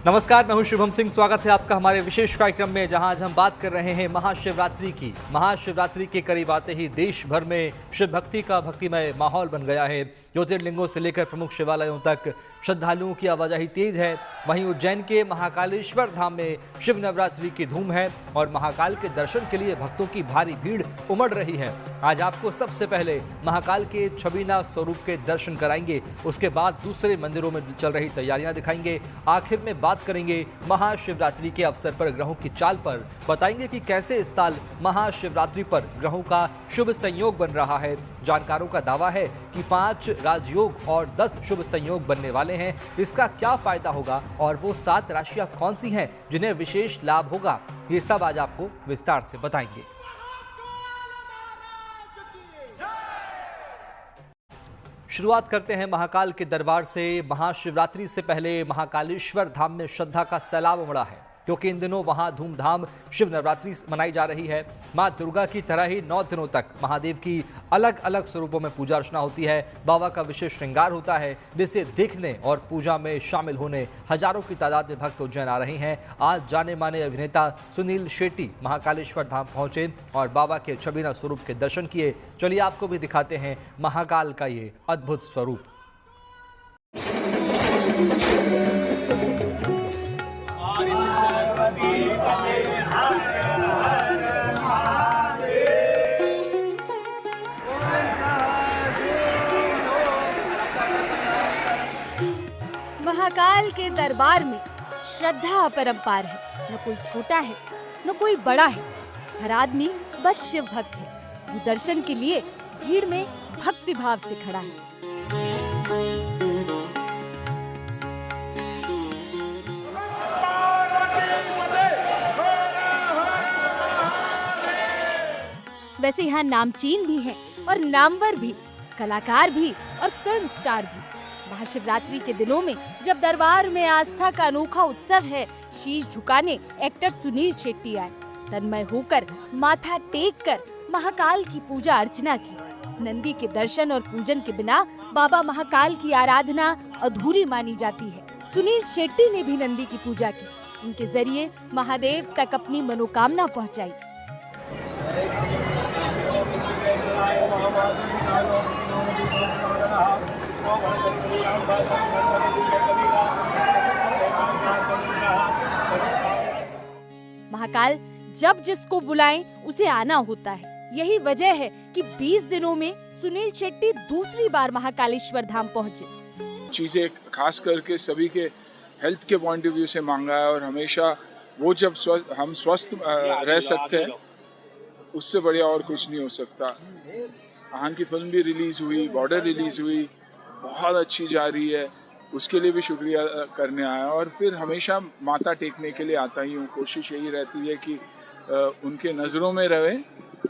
नमस्कार, मैं हूं शुभम सिंह। स्वागत है आपका हमारे विशेष कार्यक्रम में, जहां आज हम बात कर रहे हैं महाशिवरात्रि की। महाशिवरात्रि के करीब आते ही देश भर में शिव भक्ति का भक्तिमय माहौल बन गया है। ज्योतिर्लिंगों से लेकर प्रमुख शिवालयों तक श्रद्धालुओं की आवाजाही तेज है। वहीं उज्जैन के महाकालेश्वर धाम में शिव नवरात्रि की धूम है और महाकाल के दर्शन के लिए भक्तों की भारी भीड़ उमड़ रही है। आज आपको सबसे पहले महाकाल के छबीना स्वरूप के दर्शन कराएंगे, उसके बाद दूसरे मंदिरों में चल रही तैयारियां दिखाएंगे। आखिर में बात करेंगे महाशिवरात्रि के अवसर पर ग्रहों की चाल पर, बताएंगे कि कैसे इस साल महाशिवरात्रि पर ग्रहों का शुभ संयोग बन रहा है। जानकारों का दावा है कि 5 राजयोग और 10 शुभ संयोग बनने वाले हैं। इसका क्या फायदा होगा और वो 7 राशियां कौन सी हैं जिन्हें विशेष लाभ होगा, ये सब आज आपको विस्तार से बताएंगे। शुरुआत करते हैं महाकाल के दरबार से। महाशिवरात्रि से पहले महाकालेश्वर धाम में श्रद्धा का सैलाब उमड़ा है, क्योंकि इन दिनों वहां धूमधाम शिव नवरात्रि मनाई जा रही है। मां दुर्गा की तरह ही 9 दिनों तक महादेव की अलग अलग स्वरूपों में पूजा अर्चना होती है। बाबा का विशेष श्रृंगार होता है, जिसे देखने और पूजा में शामिल होने हजारों की तादाद में भक्त उज्जैन आ रहे हैं। आज जाने माने अभिनेता सुनील शेट्टी महाकालेश्वर धाम पहुंचे और बाबा के छबीना स्वरूप के दर्शन किए। चलिए आपको भी दिखाते हैं महाकाल का ये अद्भुत स्वरूप। महाकाल के दरबार में श्रद्धा अपरंपार है। न कोई छोटा है न कोई बड़ा है, हर आदमी बस शिव भक्त है, जो दर्शन के लिए भीड़ में भक्ति भाव से खड़ा है। वैसे यहाँ नामचीन भी हैं और नामवर भी, कलाकार भी और फिल्म स्टार भी। महाशिवरात्रि के दिनों में जब दरबार में आस्था का अनोखा उत्सव है, शीश झुकाने एक्टर सुनील शेट्टी आए। तन्मय होकर माथा टेक कर महाकाल की पूजा अर्चना की। नंदी के दर्शन और पूजन के बिना बाबा महाकाल की आराधना अधूरी मानी जाती है। सुनील शेट्टी ने भी नंदी की पूजा की, उनके जरिए महादेव तक अपनी मनोकामना पहुँचाई। महाकाल जब जिसको बुलाएं उसे आना होता है। यही वजह है कि 20 दिनों में सुनील शेट्टी दूसरी बार महाकालेश्वर धाम पहुंचे। चीजें खास करके सभी के हेल्थ के पॉइंट ऑफ व्यू से मांगा है, और हमेशा वो जब हम स्वस्थ रह सकते हैं, उससे बढ़िया और कुछ नहीं हो सकता। आहान की फिल्म भी रिलीज हुई, बॉर्डर रिलीज हुई, बहुत अच्छी जा रही है, उसके लिए भी शुक्रिया करने आया। और फिर हमेशा माथा टेकने के लिए आता ही हूँ। कोशिश यही रहती है कि उनके नजरों में रहे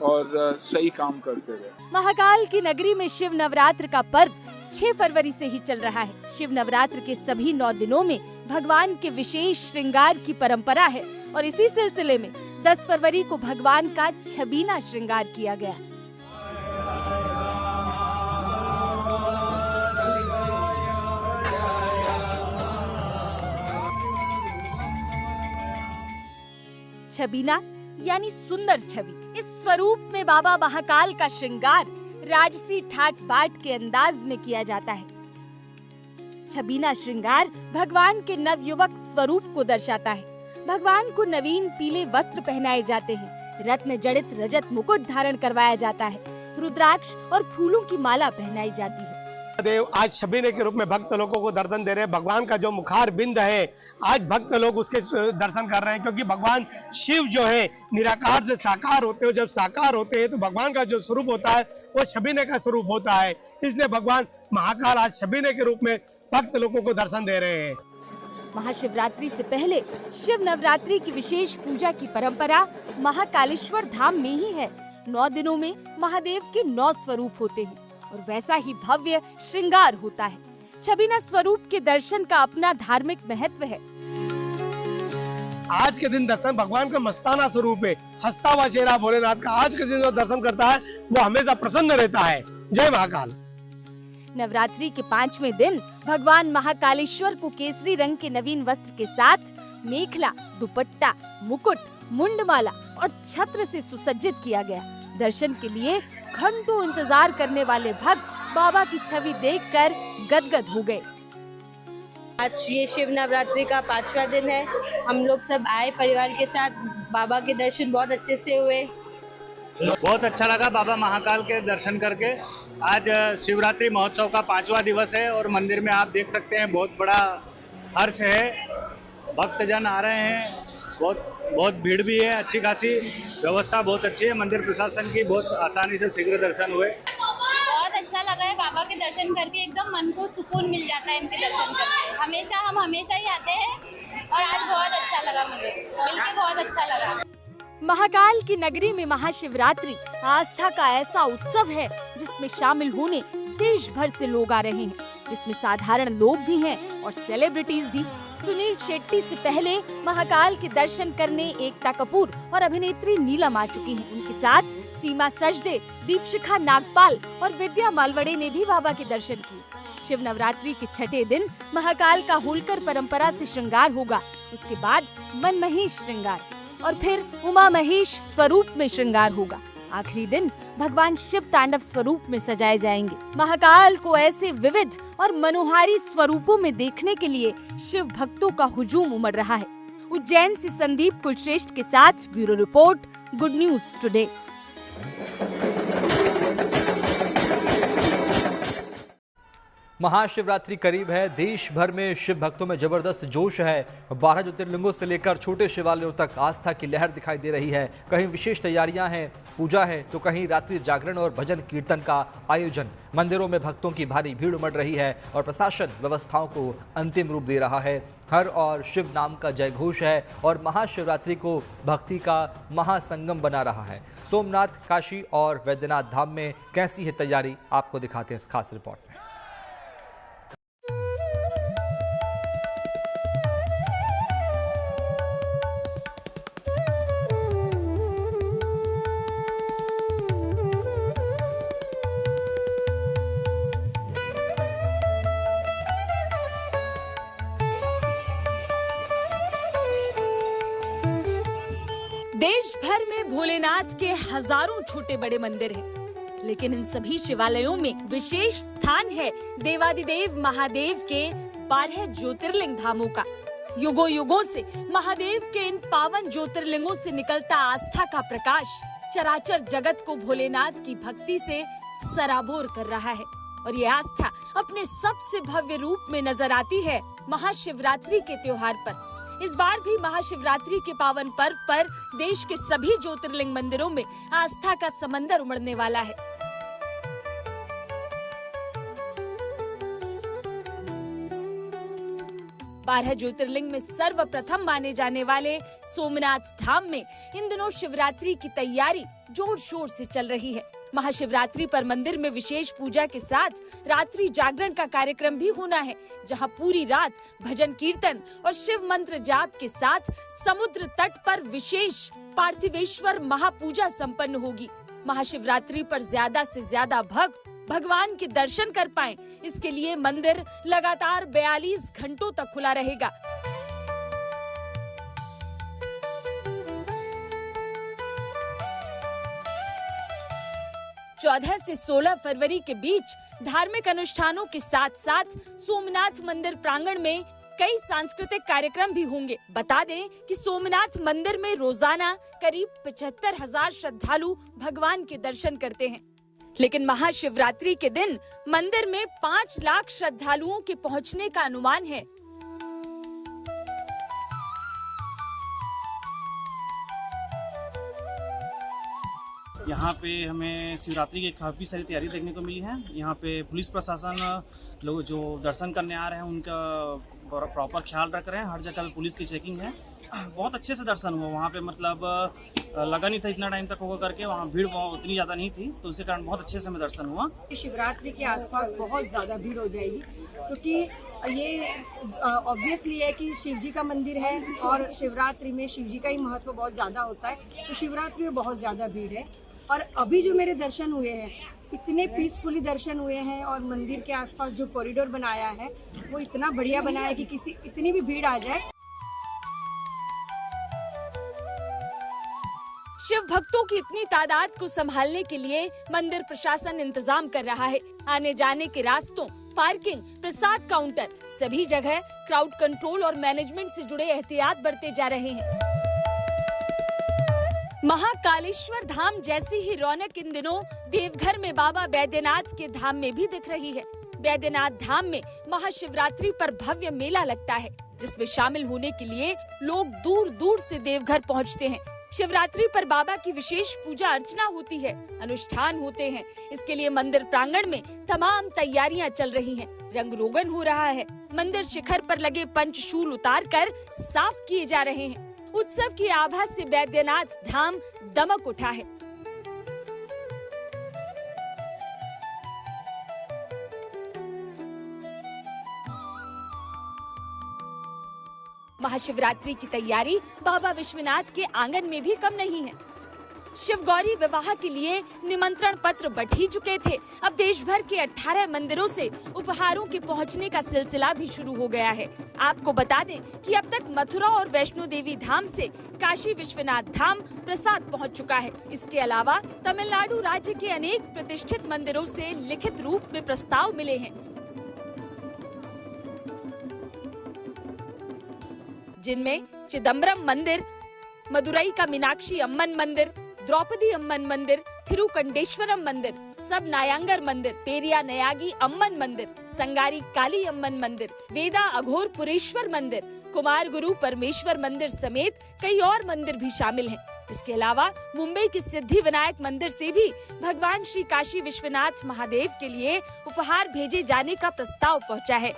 और सही काम करते रहे। महाकाल की नगरी में शिव नवरात्र का पर्व 6 फरवरी से ही चल रहा है। शिव नवरात्र के सभी 9 दिनों में भगवान के विशेष श्रृंगार की परंपरा है और इसी सिलसिले में 10 फरवरी को भगवान का छबीना श्रृंगार किया गया। छबीना यानी सुंदर छवि। इस स्वरूप में बाबा महाकाल का श्रृंगार राजसी ठाट बाट के अंदाज में किया जाता है। छबीना श्रृंगार भगवान के नवयुवक स्वरूप को दर्शाता है। भगवान को नवीन पीले वस्त्र पहनाए जाते हैं, रत्न जड़ित रजत मुकुट धारण करवाया जाता है, रुद्राक्ष और फूलों की माला पहनाई जाती है। देव आज छबीने के रूप में भक्त लोगों को दर्शन दे रहे हैं। भगवान का जो मुखार बिंद है, आज भक्त लोग उसके दर्शन कर रहे हैं, क्योंकि भगवान शिव जो है निराकार से साकार होते हैं। जब साकार होते हैं तो भगवान का जो स्वरूप होता है वो छबीने का स्वरूप होता है। इसलिए भगवान महाकाल आज छबीने के रूप में भक्त लोगों को दर्शन दे रहे हैं। महाशिवरात्रि से पहले शिव नवरात्रि की विशेष पूजा की परंपरा महाकालेश्वर धाम में ही है। 9 दिनों में महादेव के 9 स्वरूप होते हैं और वैसा ही भव्य श्रृंगार होता है। छबीना स्वरूप के दर्शन का अपना धार्मिक महत्व है। आज के दिन दर्शन भगवान का मस्ताना स्वरूप है। हंसता हुआ चेहरा भोलेनाथ का आज के दिन जो दर्शन करता है वो हमेशा प्रसन्न रहता है। जय महाकाल। नवरात्रि के 5वें दिन भगवान महाकालेश्वर को केसरी रंग के नवीन वस्त्र के साथ मेखला, दुपट्टा, मुकुट, मुंडमाला और छत्र से सुसज्जित किया गया। दर्शन के लिए घंटों इंतजार करने वाले भक्त बाबा की छवि देखकर गदगद हो गए। आज ये शिव नवरात्रि का 5वां दिन है। हम लोग सब आए परिवार के साथ, बाबा के दर्शन बहुत अच्छे से हुए। बहुत अच्छा लगा बाबा महाकाल के दर्शन करके। आज शिवरात्रि महोत्सव का 5वां दिवस है और मंदिर में आप देख सकते हैं बहुत बड़ा हर्ष है, भक्तजन आ रहे हैं, बहुत भीड़ भी है, अच्छी खासी व्यवस्था बहुत अच्छी है। मंदिर प्रशासन की बहुत आसानी से शीघ्र दर्शन हुए। बहुत अच्छा लगा है बाबा के दर्शन करके, एकदम मन को सुकून मिल जाता है इनके दर्शन करके। हम हमेशा ही आते हैं और आज बहुत अच्छा लगा, मुझे मिलके बहुत अच्छा लगा। महाकाल की नगरी में महाशिवरात्रि आस्था का ऐसा उत्सव है जिसमें शामिल होने देश भर से लोग आ रहे हैं। इसमें साधारण लोग भी हैं और सेलिब्रिटीज भी। सुनील शेट्टी से पहले महाकाल के दर्शन करने एकता कपूर और अभिनेत्री नीलम आ चुकी हैं। उनके साथ सीमा सजदे, दीपशिखा नागपाल और विद्या मालवड़े ने भी बाबा के दर्शन किए। शिव नवरात्रि के 6ठे दिन महाकाल का होलकर परंपरा से श्रृंगार होगा। उसके बाद मनमहेश श्रृंगार और फिर उमा महेश स्वरूप में श्रृंगार होगा। आखिरी दिन भगवान शिव तांडव स्वरूप में सजाए जाएंगे। महाकाल को ऐसे विविध और मनोहारी स्वरूपों में देखने के लिए शिव भक्तों का हुजूम उमड़ रहा है। उज्जैन से संदीप कुलश्रेष्ठ के साथ bureau report, good news today. Mahashivratri करीब है। देश भर में शिव भक्तों में जबरदस्त जोश है। 12 ज्योतिर्लिंगों से लेकर छोटे शिवालयों तक आस्था की लहर दिखाई दे रही है। कहीं विशेष तैयारियां हैं, पूजा है, तो कहीं रात्रि जागरण और भजन कीर्तन का आयोजन। मंदिरों में भक्तों की भारी भीड़ उमड़ रही है और प्रशासन व्यवस्थाओं को अंतिम रूप दे रहा है। हर और शिव नाम का जयघोष है और महाशिवरात्रि को भक्ति का महासंगम बना रहा है। सोमनाथ, काशी और वैद्यनाथ धाम में कैसी है तैयारी, आपको दिखाते हैं इस खास रिपोर्ट में। देश भर में भोलेनाथ के हजारों छोटे बड़े मंदिर हैं, लेकिन इन सभी शिवालयों में विशेष स्थान है देवादिदेव महादेव के 12 ज्योतिर्लिंग धामों का। युगों युगों से महादेव के इन पावन ज्योतिर्लिंगों से निकलता आस्था का प्रकाश चराचर जगत को भोलेनाथ की भक्ति से सराबोर कर रहा है और ये आस्था अपने सबसे भव्य रूप में नजर आती है महाशिवरात्रि के त्योहार पर। इस बार भी महाशिवरात्रि के पावन पर्व पर देश के सभी ज्योतिर्लिंग मंदिरों में आस्था का समंदर उमड़ने वाला है। बारह ज्योतिर्लिंग में सर्वप्रथम माने जाने वाले सोमनाथ धाम में इन दिनों शिवरात्रि की तैयारी जोर शोर से चल रही है। महाशिवरात्रि पर मंदिर में विशेष पूजा के साथ रात्रि जागरण का कार्यक्रम भी होना है, जहां पूरी रात भजन कीर्तन और शिव मंत्र जाप के साथ समुद्र तट पर विशेष पार्थिवेश्वर महापूजा संपन्न होगी। महाशिवरात्रि पर ज्यादा से ज्यादा भक्त भगवान के दर्शन कर पाएं, इसके लिए मंदिर लगातार 42 घंटों तक खुला रहेगा। चौदह से 16 फरवरी के बीच धार्मिक अनुष्ठानों के साथ साथ सोमनाथ मंदिर प्रांगण में कई सांस्कृतिक कार्यक्रम भी होंगे। बता दें कि सोमनाथ मंदिर में रोजाना करीब 75,000 श्रद्धालु भगवान के दर्शन करते हैं, लेकिन महाशिवरात्रि के दिन मंदिर में 5 लाख श्रद्धालुओं के पहुंचने का अनुमान है। यहाँ पे हमें शिवरात्रि की काफ़ी सारी तैयारी देखने को मिली है। यहाँ पे पुलिस प्रशासन लोग जो दर्शन करने आ रहे हैं उनका प्रॉपर ख्याल रख रहे हैं। हर जगह पे पुलिस की चेकिंग है। बहुत अच्छे से दर्शन हुआ वहाँ पे, मतलब लगा नहीं था इतना टाइम तक होगा करके। वहाँ भीड़ उतनी ज़्यादा नहीं थी, तो उसके कारण बहुत अच्छे से हमें दर्शन हुआ। शिवरात्रि के आसपास बहुत ज़्यादा भीड़ हो जाएगी, क्योंकि ये ऑब्वियसली है कि शिव जी का मंदिर है और शिवरात्रि में शिव जी का ही महत्व बहुत ज़्यादा होता है, तो शिवरात्रि में बहुत ज़्यादा भीड़ है। और अभी जो मेरे दर्शन हुए हैं इतने पीसफुली दर्शन हुए हैं और मंदिर के आसपास जो कॉरिडोर बनाया है वो इतना बढ़िया बनाया है कि किसी इतनी भी भीड़ आ जाए। शिव भक्तों की इतनी तादाद को संभालने के लिए मंदिर प्रशासन इंतजाम कर रहा है। आने जाने के रास्तों, पार्किंग, प्रसाद काउंटर, सभी जगह क्राउड कंट्रोल और मैनेजमेंट से जुड़े एहतियात बरते जा रहे हैं। महाकालेश्वर धाम जैसी ही रौनक इन दिनों देवघर में बाबा बैद्यनाथ के धाम में भी दिख रही है। बैद्यनाथ धाम में महाशिवरात्रि पर भव्य मेला लगता है, जिसमें शामिल होने के लिए लोग दूर दूर से देवघर पहुंचते हैं। शिवरात्रि पर बाबा की विशेष पूजा अर्चना होती है, अनुष्ठान होते हैं। इसके लिए मंदिर प्रांगण में तमाम तैयारियां चल रही हैं। रंग रोगन हो रहा है। मंदिर शिखर पर लगे पंचशूल उतारकर साफ किए जा रहे हैं। उत्सव की आभा से बैद्यनाथ धाम दमक उठा है। महाशिवरात्रि की तैयारी बाबा विश्वनाथ के आंगन में भी कम नहीं है। शिव गौरी विवाह के लिए निमंत्रण पत्र बंट ही चुके थे। अब देश भर के 18 मंदिरों से उपहारों के पहुंचने का सिलसिला भी शुरू हो गया है। आपको बता दें कि अब तक मथुरा और वैष्णो देवी धाम से काशी विश्वनाथ धाम प्रसाद पहुंच चुका है। इसके अलावा तमिलनाडु राज्य के अनेक प्रतिष्ठित मंदिरों से लिखित रूप में प्रस्ताव मिले हैं, जिनमें चिदम्बरम मंदिर, मदुरई का मीनाक्षी अम्मन मंदिर, द्रौपदी अम्मन मंदिर, थिरुकंडेश्वरम मंदिर, सब नायंगर मंदिर, पेरिया नयागी अम्मन मंदिर, संगारी काली अम्मन मंदिर, वेदा अघोरपुरेश्वर मंदिर, कुमार गुरु परमेश्वर मंदिर समेत कई और मंदिर भी शामिल हैं। इसके अलावा मुंबई के सिद्धि विनायक मंदिर से भी भगवान श्री काशी विश्वनाथ महादेव के लिए उपहार भेजे जाने का प्रस्ताव पहुंचा है।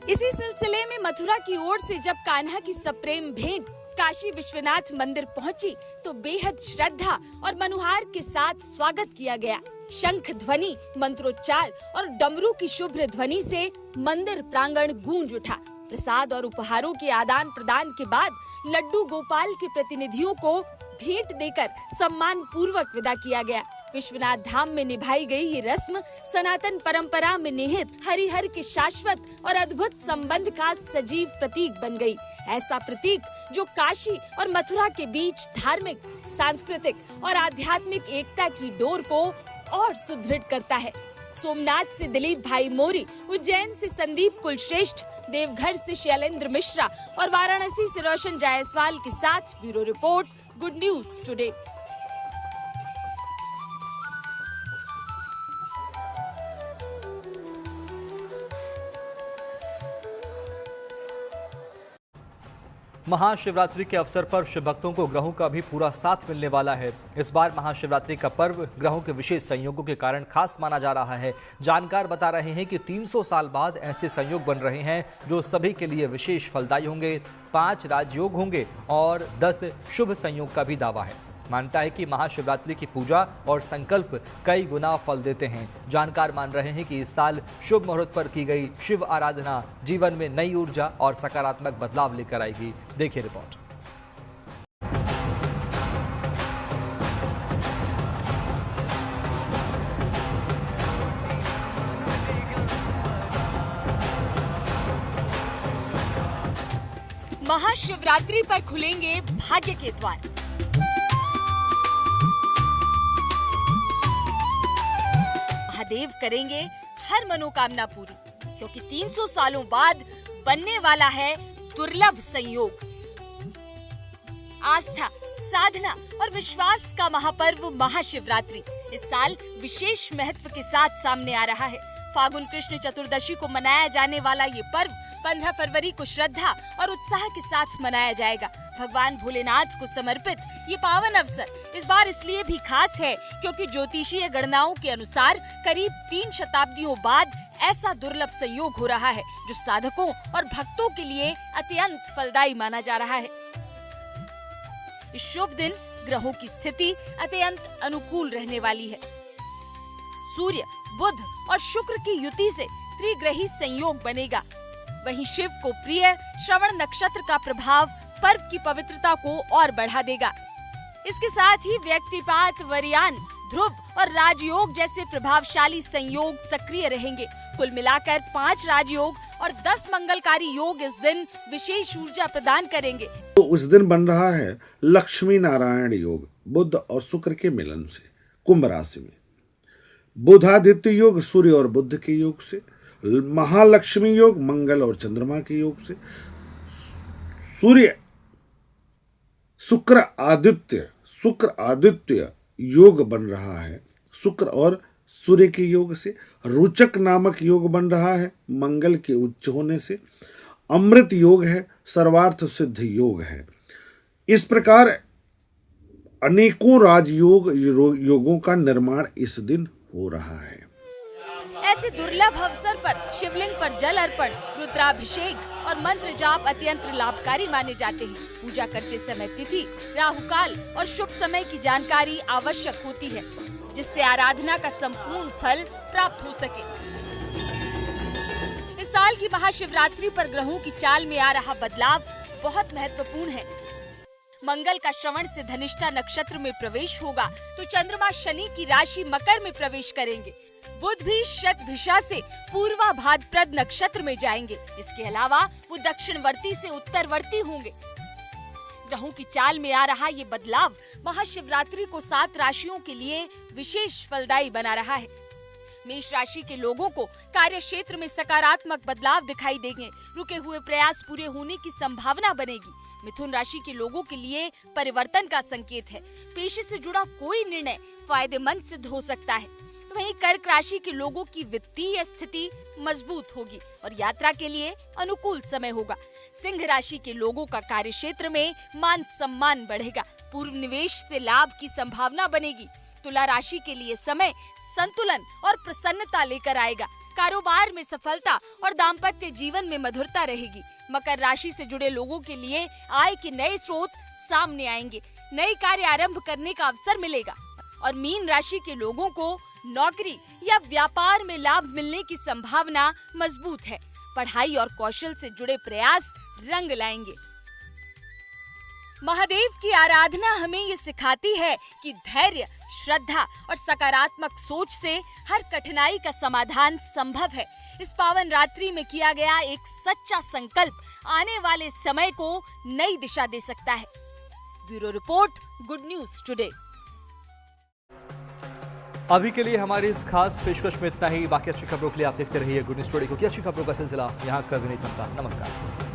इसी सिलसिले में मथुरा की ओर से जब कान्हा की सप्रेम भेंट काशी विश्वनाथ मंदिर पहुंची तो बेहद श्रद्धा और मनुहार के साथ स्वागत किया गया। शंख ध्वनि, मंत्रोच्चार और डमरू की शुभ्र ध्वनि से मंदिर प्रांगण गूंज उठा। प्रसाद और उपहारों के आदान प्रदान के बाद लड्डू गोपाल के प्रतिनिधियों को भेंट देकर सम्मान पूर्वक विदा किया गया। विश्वनाथ धाम में निभाई गई ये रस्म सनातन परंपरा में निहित हरिहर के शाश्वत और अद्भुत संबंध का सजीव प्रतीक बन गई। ऐसा प्रतीक जो काशी और मथुरा के बीच धार्मिक, सांस्कृतिक और आध्यात्मिक एकता की डोर को और सुदृढ़ करता है। सोमनाथ से दिलीप भाई मोरी, उज्जैन से संदीप कुलश्रेष्ठ, देवघर से शैलेंद्र मिश्रा और वाराणसी से रोशन जायसवाल के साथ bureau report, good news today. Mahashivratri के अवसर पर शिव भक्तों को ग्रहों का भी पूरा साथ मिलने वाला है। इस बार महाशिवरात्रि का पर्व ग्रहों के विशेष संयोगों के कारण खास माना जा रहा है। जानकार बता रहे हैं कि 300 साल बाद ऐसे संयोग बन रहे हैं जो सभी के लिए विशेष फलदायी होंगे। 5 राजयोग होंगे और 10 शुभ संयोग का भी दावा है। मानता है कि महाशिवरात्रि की पूजा और संकल्प कई गुना फल देते हैं। जानकार मान रहे हैं कि इस साल शुभ मुहूर्त पर की गई शिव आराधना जीवन में नई ऊर्जा और सकारात्मक बदलाव लेकर आएगी। देखिए रिपोर्ट। महाशिवरात्रि पर खुलेंगे भाग्य के द्वार। महादेव करेंगे हर मनोकामना पूरी, क्योंकि 300 सालों बाद बनने वाला है दुर्लभ संयोग। आस्था, साधना और विश्वास का महापर्व महाशिवरात्रि इस साल विशेष महत्व के साथ सामने आ रहा है। फागुन कृष्ण चतुर्दशी को मनाया जाने वाला ये पर्व 15 फरवरी को श्रद्धा और उत्साह के साथ मनाया जाएगा। भगवान भोलेनाथ को समर्पित ये पावन अवसर इस बार इसलिए भी खास है क्योंकि ज्योतिषीय गणनाओं के अनुसार करीब 3 शताब्दियों बाद ऐसा दुर्लभ संयोग हो रहा है जो साधकों और भक्तों के लिए अत्यंत फलदायी माना जा रहा है। इस शुभ दिन ग्रहों की स्थिति अत्यंत अनुकूल रहने वाली है। सूर्य, बुध और शुक्र की युति से त्रिग्रही संयोग बनेगा। वहीं शिव को प्रिय श्रवण नक्षत्र का प्रभाव पर्व की पवित्रता को और बढ़ा देगा। इसके साथ ही व्यक्तिपात, वरियान, ध्रुव और राजयोग जैसे प्रभावशाली संयोग सक्रिय रहेंगे। कुल मिलाकर 5 राजयोग और 10 मंगलकारी योग इस दिन विशेष ऊर्जा प्रदान करेंगे। तो उस दिन बन रहा है लक्ष्मी नारायण योग, बुध और शुक्र के मिलन से कुंभ राशि में। बुधादित्य योग सूर्य और बुध के योग से, महालक्ष्मी योग मंगल और चंद्रमा के योग से, सूर्य शुक्र आदित्य योग बन रहा है शुक्र और सूर्य के योग से। रोचक नामक योग बन रहा है मंगल के उच्च होने से। अमृत योग है, सर्वार्थ सिद्ध योग है। इस प्रकार अनेकों राजयोग योगों का निर्माण इस दिन हो रहा है। ऐसे दुर्लभ अवसर पर शिवलिंग पर जल अर्पण, रुद्राभिषेक और मंत्र जाप अत्यंत लाभकारी माने जाते हैं। पूजा करते समय तिथि, राहुकाल और शुभ समय की जानकारी आवश्यक होती है, जिससे आराधना का संपूर्ण फल प्राप्त हो सके। इस साल की महाशिवरात्रि पर ग्रहों की चाल में आ रहा बदलाव बहुत महत्वपूर्ण है। मंगल का श्रवण से धनिष्ठा नक्षत्र में प्रवेश होगा, तो चंद्रमा शनि की राशि मकर में प्रवेश करेंगे। बुध भी शतभिषा से पूर्वा भाद्रपद नक्षत्र में जाएंगे। इसके अलावा वो दक्षिणवर्ती से उत्तरवर्ती होंगे। ग्रहों की चाल में आ रहा ये बदलाव महाशिवरात्रि को 7 राशियों के लिए विशेष फलदायी बना रहा है। मेष राशि के लोगों को कार्य क्षेत्र में सकारात्मक बदलाव दिखाई देंगे। रुके हुए प्रयास पूरे होने की संभावना बनेगी। मिथुन राशि के लोगों के लिए परिवर्तन का संकेत है। पेशे से जुड़ा कोई निर्णय फायदेमंद सिद्ध हो सकता है। तो वहीं कर्क राशि के लोगों की वित्तीय स्थिति मजबूत होगी और यात्रा के लिए अनुकूल समय होगा। सिंह राशि के लोगों का कार्य क्षेत्र में मान सम्मान बढ़ेगा। पूर्व निवेश से लाभ की संभावना बनेगी। तुला राशि के लिए समय संतुलन और प्रसन्नता लेकर आएगा। कारोबार में सफलता और दाम्पत्य जीवन में मधुरता रहेगी। मकर राशि से जुड़े लोगों के लिए आय के नए स्रोत सामने आएंगे। नए कार्य आरंभ करने का अवसर मिलेगा। और मीन राशि के लोगों को नौकरी या व्यापार में लाभ मिलने की संभावना मजबूत है। पढ़ाई और कौशल से जुड़े प्रयास रंग लाएंगे। महादेव की आराधना हमें ये सिखाती है कि धैर्य, श्रद्धा और सकारात्मक सोच से हर कठिनाई का समाधान संभव है। इस पावन रात्रि में किया गया एक सच्चा संकल्प आने वाले समय को नई दिशा दे सकता है। Bureau report, good news today. अभी के लिए हमारी इस खास पेशकश में इतना ही। बाकी अच्छी खबरों के लिए आप देखते रहिए गुड न्यूज टुडे, क्योंकि अच्छी खबरों का सिलसिला यहाँ कभी नहीं थमता। नमस्कार।